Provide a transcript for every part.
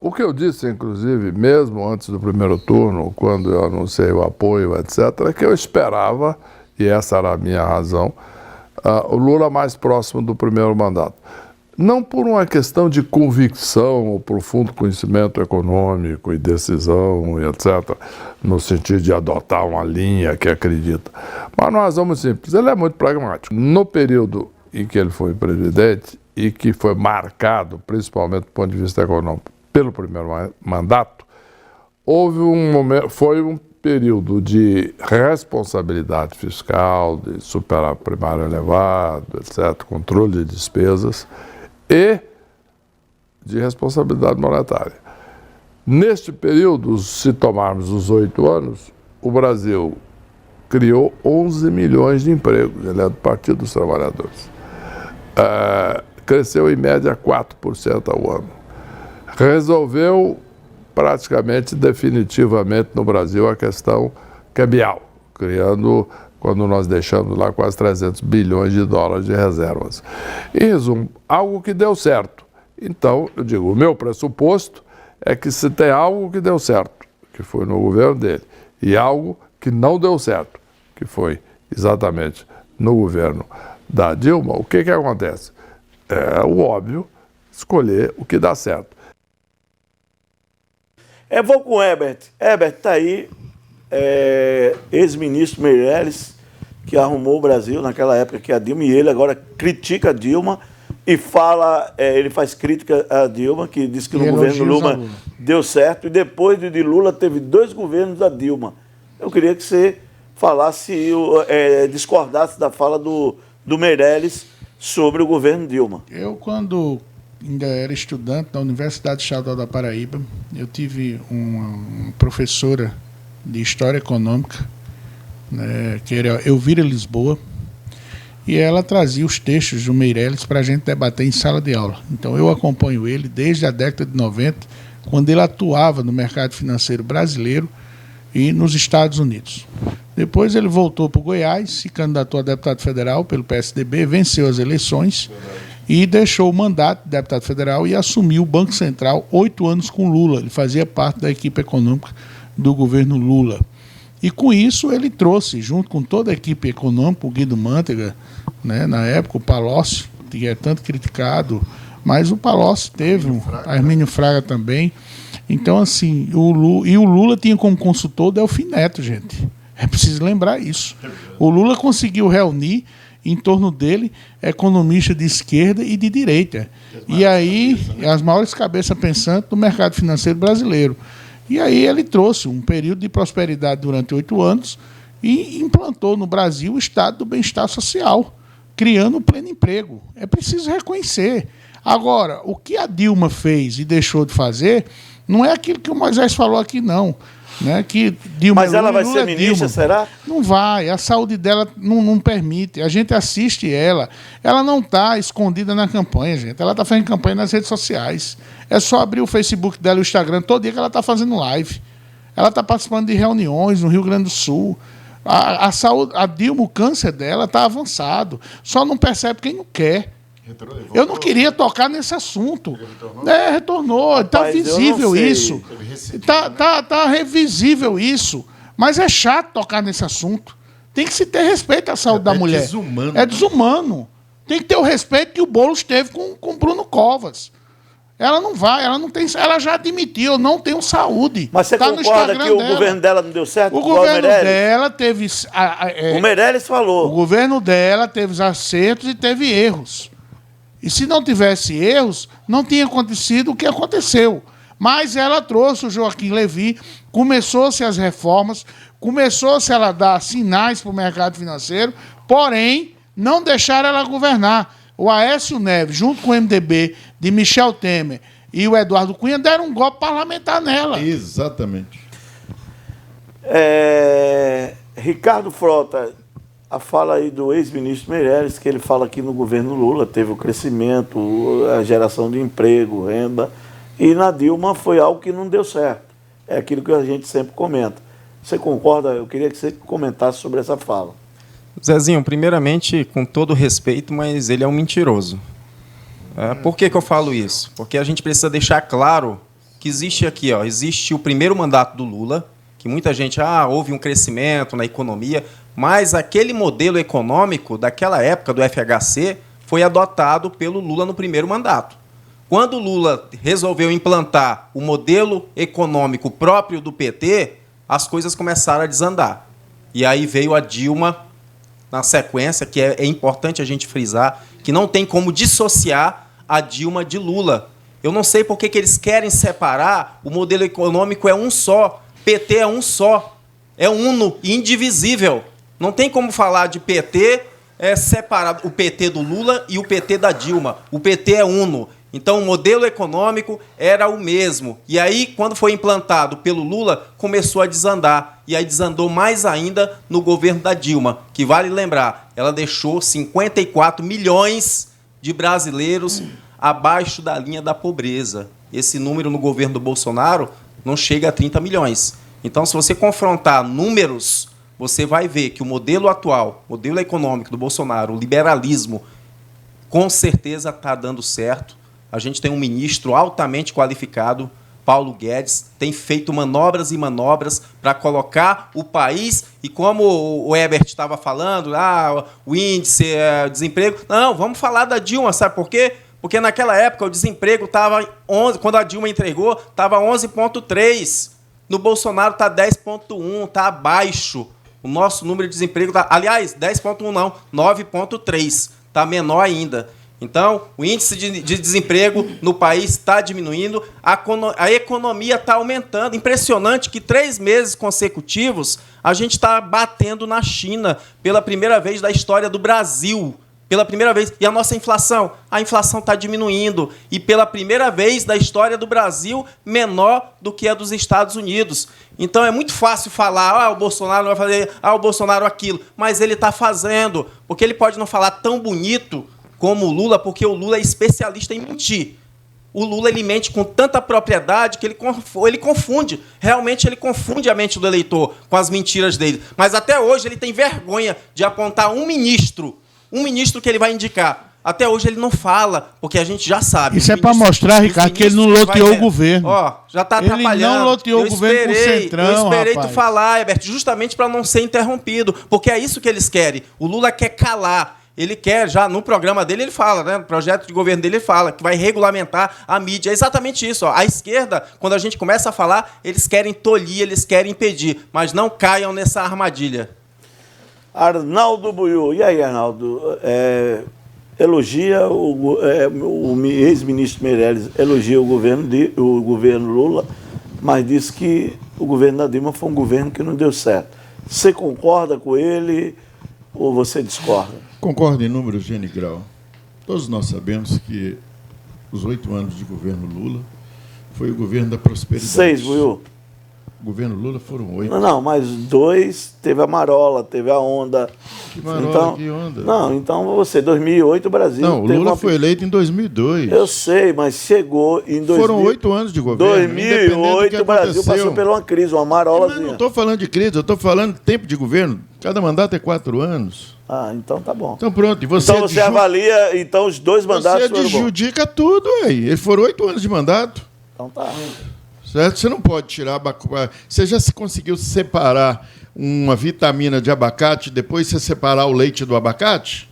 O que eu disse, inclusive, mesmo antes do primeiro turno, quando eu anunciei o apoio, etc., é que eu esperava, e essa era a minha razão, o Lula mais próximo do primeiro mandato. Não por uma questão de convicção ou profundo conhecimento econômico e decisão, e etc., no sentido de adotar uma linha que acredita, mas uma razão muito simples. Ele é muito pragmático. No período em que ele foi presidente e que foi marcado, principalmente do ponto de vista econômico, pelo primeiro mandato, foi um período de responsabilidade fiscal, de superávit primário elevado, etc., controle de despesas, e de responsabilidade monetária. Neste período, se tomarmos os 8 anos, o Brasil criou 11 milhões de empregos. Ele é do Partido dos Trabalhadores. Cresceu em média 4% ao ano. Resolveu praticamente definitivamente no Brasil a questão cambial, criando, quando nós deixamos lá, quase 300 bilhões de dólares de reservas. Em resumo, algo que deu certo. Então, eu digo, o meu pressuposto é que se tem algo que deu certo, que foi no governo dele, e algo que não deu certo, que foi exatamente no governo da Dilma, o que acontece? É o óbvio, escolher o que dá certo. Eu vou com o Herbert. Herbert, está aí, ex-ministro Meirelles, que arrumou o Brasil naquela época que a Dilma, e ele agora critica a Dilma e fala, ele faz crítica à Dilma, que diz que no governo Lula deu certo, e depois de Lula teve 2 governos da Dilma. Eu queria que você falasse, discordasse da fala do Meirelles sobre o governo Dilma. Eu, quando ainda era estudante na Universidade Estadual da Paraíba, eu tive uma professora de História Econômica, né, que era Elvira Lisboa, e ela trazia os textos do Meirelles para a gente debater em sala de aula. Então eu acompanho ele desde a década de 90, quando ele atuava no mercado financeiro brasileiro e nos Estados Unidos. Depois ele voltou para o Goiás, se candidatou a deputado federal pelo PSDB, venceu as eleições e deixou o mandato de deputado federal e assumiu o Banco Central 8 anos com Lula. Ele fazia parte da equipe econômica do governo Lula. E com isso ele trouxe, junto com toda a equipe econômica, o Guido Mantega, né, na época, o Palocci, que é tanto criticado, mas o Palocci teve, Hermínio Fraga também. Então, assim, o Lula tinha como consultor o Delfim Neto, gente. É preciso lembrar isso. O Lula conseguiu reunir em torno dele economistas de esquerda e de direita. E aí, as maiores cabeças pensantes do mercado financeiro brasileiro. E aí ele trouxe um período de prosperidade durante 8 anos e implantou no Brasil o estado do bem-estar social, criando o pleno emprego. É preciso reconhecer. Agora, o que a Dilma fez e deixou de fazer não é aquilo que o Moisés falou aqui, não. Né? Que Dilma, mas ela vai ser ministra, será? Não vai, a saúde dela não permite. A gente assiste ela. Ela não está escondida na campanha, gente. Ela está fazendo campanha nas redes sociais. É só abrir o Facebook dela e o Instagram todo dia que ela está fazendo live. Ela está participando de reuniões no Rio Grande do Sul. A saúde, a Dilma, o câncer dela está avançado. Só não percebe quem não quer. Eu não queria tocar nesse assunto. Retornou. Está visível isso. Está revisível isso. Mas é chato tocar nesse assunto. Tem que se ter respeito à saúde da mulher. Desumano. É desumano. Tem que ter o respeito que o Boulos teve com Bruno Covas. Ela não vai, ela não tem. Ela já admitiu, eu não tenho saúde. Mas você concorda que o governo dela não deu certo? O governo dela teve. O Meirelles falou. O governo dela teve acertos e teve erros. E se não tivesse erros, não tinha acontecido o que aconteceu. Mas ela trouxe o Joaquim Levy, começou-se as reformas, começou-se ela a dar sinais para o mercado financeiro, porém, não deixaram ela governar. O Aécio Neves, junto com o MDB de Michel Temer e o Eduardo Cunha, deram um golpe parlamentar nela. Exatamente. Ricardo Frota, a fala aí do ex-ministro Meirelles, que ele fala que no governo Lula teve o crescimento, a geração de emprego, renda, e na Dilma foi algo que não deu certo. É aquilo que a gente sempre comenta. Você concorda? Eu queria que você comentasse sobre essa fala. Zezinho, primeiramente, com todo respeito, mas ele é um mentiroso. Por que eu falo isso? Porque a gente precisa deixar claro que existe aqui, ó, existe o primeiro mandato do Lula, que muita gente, houve um crescimento na economia, mas aquele modelo econômico daquela época do FHC foi adotado pelo Lula no primeiro mandato. Quando o Lula resolveu implantar o modelo econômico próprio do PT, as coisas começaram a desandar. E aí veio a Dilma na sequência, que é importante a gente frisar, que não tem como dissociar a Dilma de Lula. Eu não sei por que eles querem separar, o modelo econômico é um só, PT é um só, é uno, indivisível. Não tem como falar de PT separado, o PT do Lula e o PT da Dilma. O PT é uno. Então, o modelo econômico era o mesmo. E aí, quando foi implantado pelo Lula, começou a desandar. E aí desandou mais ainda no governo da Dilma, que vale lembrar, ela deixou 54 milhões de brasileiros abaixo da linha da pobreza. Esse número no governo do Bolsonaro não chega a 30 milhões. Então, se você confrontar números, você vai ver que o modelo atual, modelo econômico do Bolsonaro, o liberalismo, com certeza está dando certo. A gente tem um ministro altamente qualificado, Paulo Guedes, tem feito manobras e manobras para colocar o país, e como o Herbert estava falando, o índice, desemprego... Não, vamos falar da Dilma, sabe por quê? Porque naquela época o desemprego estava 11, quando a Dilma entregou, estava 11,3. No Bolsonaro está 10,1, está abaixo. O nosso número de desemprego está... Aliás, 10,1 não, 9,3. Está menor ainda. Então, o índice de desemprego no país está diminuindo, a economia está aumentando. Impressionante que 3 meses consecutivos a gente está batendo na China pela primeira vez da história do Brasil. Pela primeira vez. E a nossa inflação? A inflação está diminuindo. E pela primeira vez da história do Brasil, menor do que a dos Estados Unidos. Então é muito fácil falar, o Bolsonaro vai fazer, o Bolsonaro aquilo. Mas ele está fazendo. Porque ele pode não falar tão bonito como o Lula, porque o Lula é especialista em mentir. O Lula ele mente com tanta propriedade que ele confunde. Realmente ele confunde a mente do eleitor com as mentiras dele. Mas até hoje ele tem vergonha de apontar um ministro que ele vai indicar. Até hoje ele não fala, porque a gente já sabe. Isso é para mostrar, Ricardo, que ele não loteou o governo. Já está atrapalhando. Ele não loteou o governo com o Centrão, Eu esperei rapaz. tu falar, Herbert, justamente para não ser interrompido, porque é isso que eles querem. O Lula quer calar. Ele quer, já no programa dele, ele fala, né? No projeto de governo dele, ele fala que vai regulamentar a mídia. É exatamente isso. Ó. A esquerda, quando a gente começa a falar, eles querem tolir, eles querem impedir, mas não caiam nessa armadilha. Arnaldo Buiú. E aí, Arnaldo? Elogia o ex-ministro Meirelles, elogia o governo Lula, mas diz que o governo da Dilma foi um governo que não deu certo. Você concorda com ele ou você discorda? Concordo em número, gênero e grau. Todos nós sabemos que os 8 anos de governo Lula foi o governo da prosperidade. 6, Buiú. O governo Lula foram 8. Não, mas 2 teve a Marola, teve a Onda. Que Marola, então, que Onda? Não, então você, 2008 o Brasil... Não, o Lula foi eleito em 2002. Eu sei, mas chegou em... Foram 8 anos de governo. 2008 o Brasil passou por uma crise, uma marolazinha. Mas não estou falando de crise, eu estou falando de tempo de governo. Cada mandato é 4 anos. Então tá bom. Então pronto. E então você avalia, então os 2 mandatos foram bons. Você adjudica tudo aí. Eles foram 8 anos de mandato. Então tá. Certo? Você não pode tirar... Você já conseguiu separar uma vitamina de abacate, depois você separar o leite do abacate?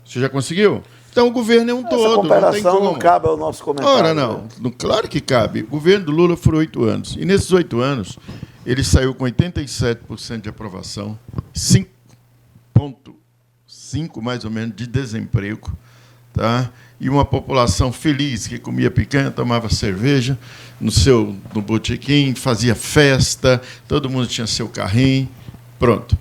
Você já conseguiu? Então o governo é um todo. Essa comparação não cabe ao nosso comentário. Ora, não. Claro que cabe. O governo do Lula foram 8 anos. E nesses 8 anos, ele saiu com 87% de aprovação, 5,5% mais ou menos de desemprego, tá? E uma população feliz que comia picanha, tomava cerveja no botequim, fazia festa, todo mundo tinha seu carrinho. Pronto.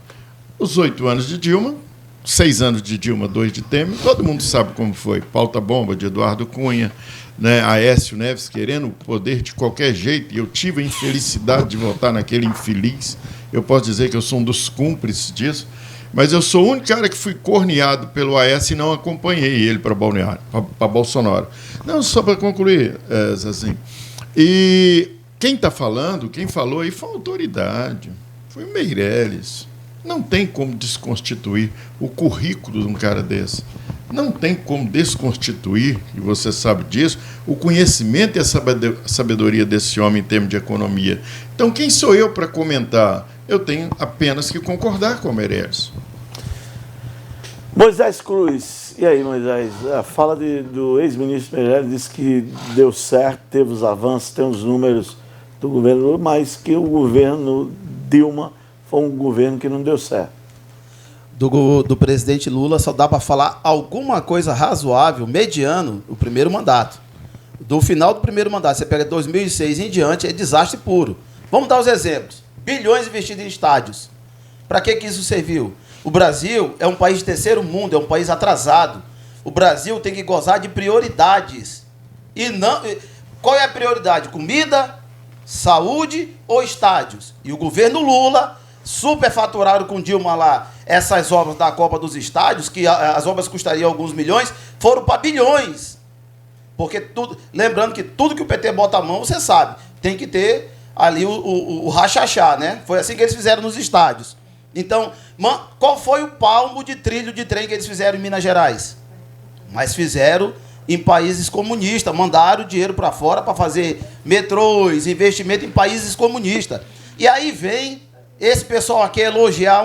Os 8 anos de Dilma, 6 anos de Dilma, 2 de Temer, todo mundo sabe como foi. Pauta-bomba de Eduardo Cunha, né? Aécio Neves querendo o poder de qualquer jeito, e eu tive a infelicidade de votar naquele infeliz. Eu posso dizer que eu sou um dos cúmplices disso. Mas eu sou o único cara que fui corneado pelo AS e não acompanhei ele para Bolsonaro. Não, só para concluir, Zezinho. E quem está falando, quem falou aí foi a autoridade, foi o Meirelles. Não tem como desconstituir o currículo de um cara desse. Não tem como desconstituir, e você sabe disso, o conhecimento e a sabedoria desse homem em termos de economia. Então, quem sou eu para comentar? Eu tenho apenas que concordar com o Meirelles. Moisés Cruz, e aí, Moisés? A fala do ex-ministro Meirelles disse que deu certo, teve os avanços, tem os números do governo Lula, mas que o governo Dilma foi um governo que não deu certo. Do presidente Lula só dá para falar alguma coisa razoável, mediano, o primeiro mandato. Do final do primeiro mandato, você pega 2006 em diante, é desastre puro. Vamos dar os exemplos. Bilhões investidos em estádios. Para que isso serviu? O Brasil é um país de terceiro mundo, é um país atrasado. O Brasil tem que gozar de prioridades. E não, qual é a prioridade? Comida, saúde ou estádios? E o governo Lula superfaturaram com Dilma lá essas obras da Copa dos Estádios, que as obras custariam alguns milhões, foram para bilhões. Porque tudo, lembrando que tudo que o PT bota a mão, você sabe, tem que ter ali o rachachá, né? Foi assim que eles fizeram nos estádios. Então, qual foi o palmo de trilho de trem que eles fizeram em Minas Gerais? Mas fizeram em países comunistas, mandaram dinheiro para fora para fazer metrôs, investimento em países comunistas. E aí vem esse pessoal aqui elogiar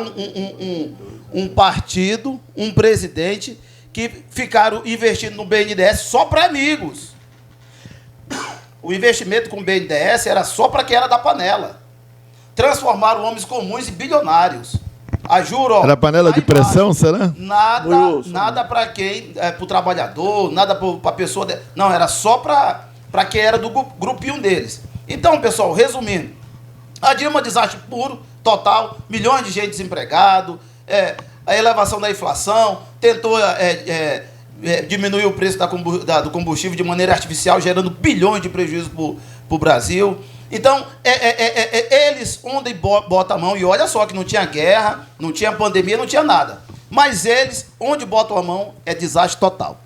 um partido, um presidente, que ficaram investindo no BNDES só para amigos. O investimento com o BNDES era só para quem era da panela. Transformaram homens comuns em bilionários. A juro, ó, era panela de pressão, será? Nada para quem, para o trabalhador, nada para a pessoa. Não, era só para quem era do grupinho deles. Então, pessoal, resumindo, a Dilma, desastre puro, total, milhões de gente desempregado, a elevação da inflação, tentou diminuir o preço do combustível de maneira artificial, gerando bilhões de prejuízos para o Brasil. Então, eles onde botam a mão, e olha só que não tinha guerra, não tinha pandemia, não tinha nada. Mas eles, onde botam a mão, é desastre total.